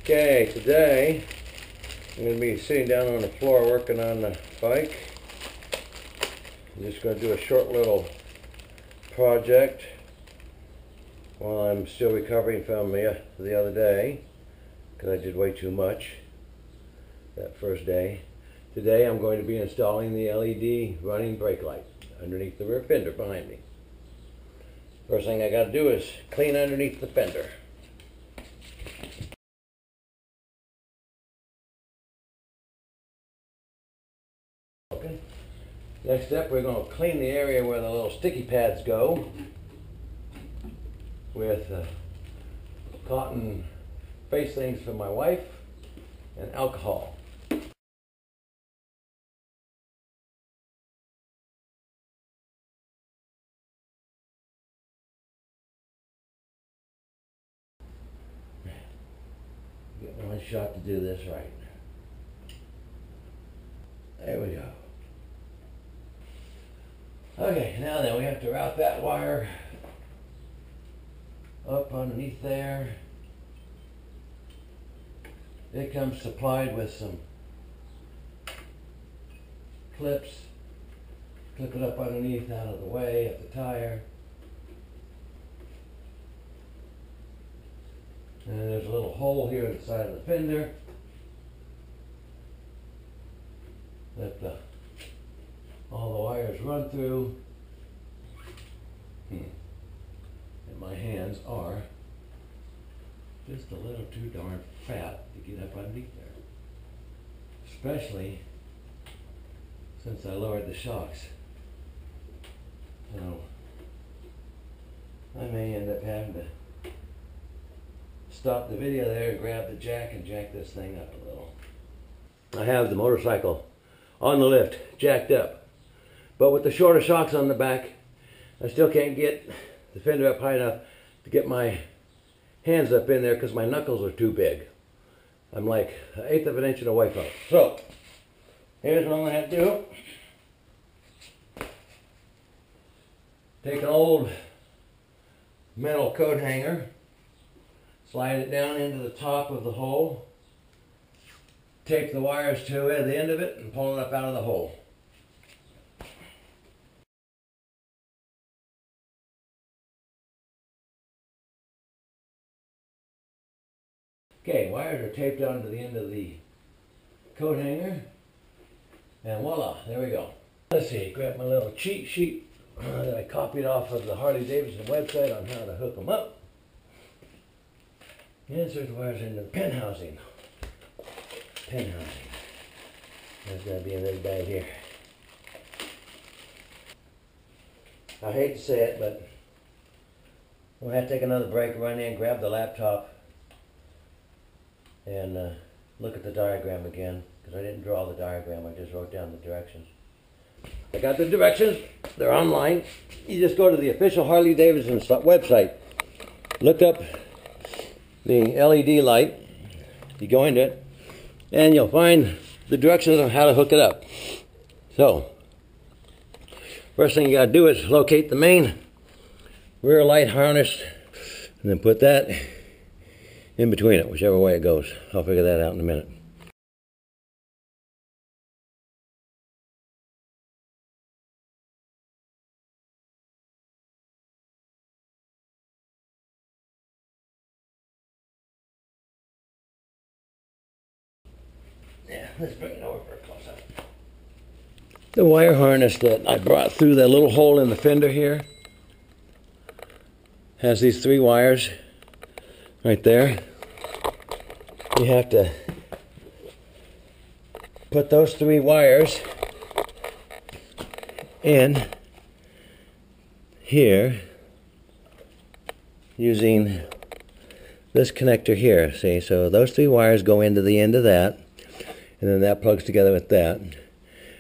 Okay, today I'm going to be sitting down on the floor working on the bike. I'm just going to do a short little project while I'm still recovering from the other day, because I did way too much that first day. Today I'm going to be installing the LED running brake light underneath the rear fender behind me. First thing I got to do is clean underneath the fender. Okay. Next step, we're going to clean the area where the little sticky pads go with cotton face things for my wife and alcohol. Get one shot to do this right. There we go. Okay, now then we have to route that wire up underneath there. It comes supplied with some clips. Clip it up underneath, out of the way, at the tire. And there's a little hole here at the side of the fender that all the wires run through. And my hands are just a little too darn fat to get up underneath there. Especially since I lowered the shocks. So I may end up having to stop the video there and grab the jack and jack this thing up a little. I have the motorcycle on the lift, jacked up. But with the shorter shocks on the back, I still can't get the fender up high enough to get my hands up in there because my knuckles are too big. I'm like 1/8 of an inch away from it. So, here's what I'm going to have to do. Take an old metal coat hanger, slide it down into the top of the hole, tape the wires to the end of it, and pull it up out of the hole. Okay, wires are taped onto the end of the coat hanger, and voila, there we go. Let's see, grab my little cheat sheet that I copied off of the Harley-Davidson website on how to hook them up. Insert the wires into the pin housing. Pin housing. There's going to be a little bag here. I hate to say it, but I'm going to have to take another break, run in, grab the laptop, and look at the diagram again, because I didn't draw the diagram, I just wrote down the directions. I got the directions, they're online. You just go to the official Harley-Davidson website, look up the LED light, you go into it, and you'll find the directions on how to hook it up. So, first thing you got to do is locate the main rear light harness, and then put that in between it, whichever way it goes. I'll figure that out in a minute. Yeah, let's bring it over for a close-up. The wire harness that I brought through that little hole in the fender here has these 3 wires right there. You have to put those 3 wires in here using this connector here. See, so those 3 wires go into the end of that, and then that plugs together with that.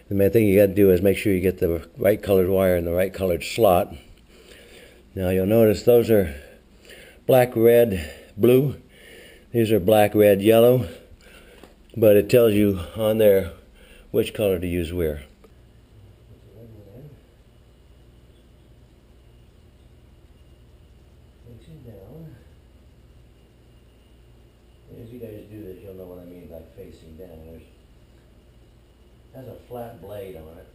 The main thing you got to do is make sure you get the right colored wire in the right colored slot. Now you'll notice those are black, red, blue. These are black, red, yellow, but it tells you on there which color to use where. Down. There's you guys do this, you'll know what I mean by facing down. It has a flat blade on it,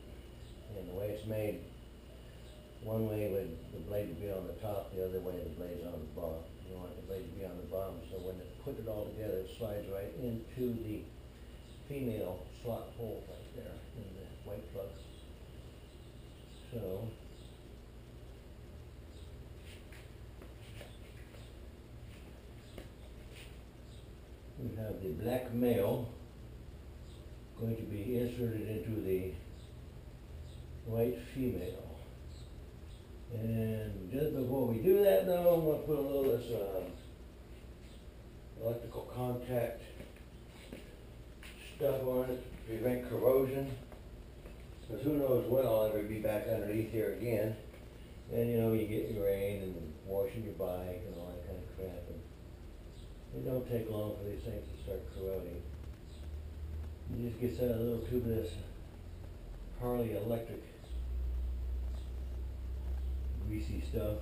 and the way it's made, one way would the blade would be on the top, the other way the blade's on the bottom. You want the blade to be on the bottom, so when it put it all together, it slides right into the female slot hole right there in the white plug. So we have the black male going to be inserted into the white female. And just before we do that though, I'm going to put a little of this electrical contact stuff on it to prevent corrosion. Because who knows when I'll ever be back underneath here again. And you know, you get your rain and washing your bike and all that kind of crap. And it don't take long for these things to start corroding. You just get a little tube of this Harley electric greasy stuff.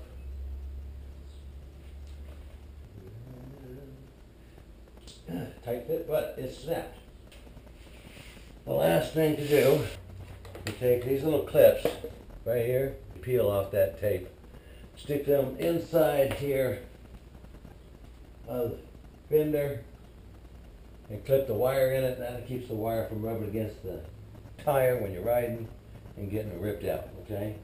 Tight fit, but it's snapped. The last thing to do, you take these little clips right here, peel off that tape, stick them inside here of the fender, and clip the wire in it. That keeps the wire from rubbing against the tire when you're riding and getting it ripped out, okay?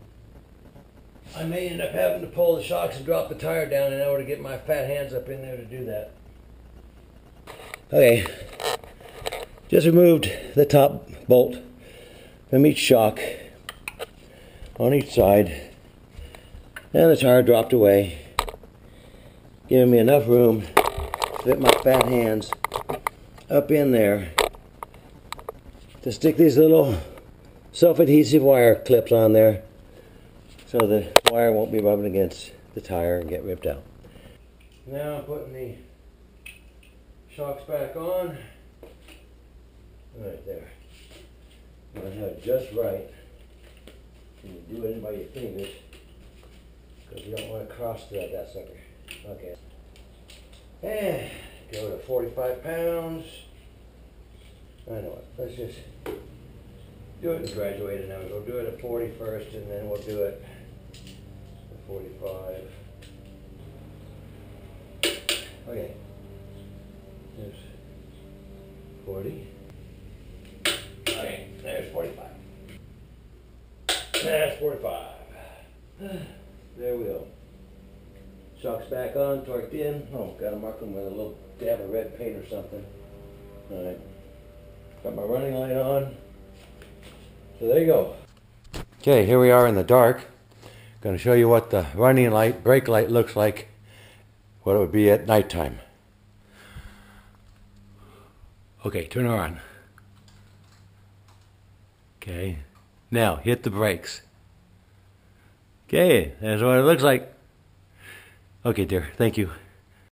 I may end up having to pull the shocks and drop the tire down in order to get my fat hands up in there to do that. Okay, just removed the top bolt from each shock on each side, and the tire dropped away, giving me enough room to fit my fat hands up in there to stick these little self-adhesive wire clips on there so the wire won't be rubbing against the tire and get ripped out. Now I'm putting the shocks back on. Right there. I'm going to have it just right. And you do it by your fingers because you don't want to cross thread that sucker. Okay. And go to 45 pounds. I know it. Let's just do it and graduate it now. We'll do it at 40 first, and then we'll do it at 45. Okay. There's 40. Okay, there's 45. There's 45. There we go. Shocks back on, torqued in. Oh, gotta mark them with a little dab of red paint or something. Alright. Got my running light on. So there you go. Okay, here we are in the dark. Going to show you what the running light, brake light looks like, what it would be at nighttime. Okay, turn her on. Okay, now hit the brakes. Okay, that's what it looks like. Okay, dear, thank you.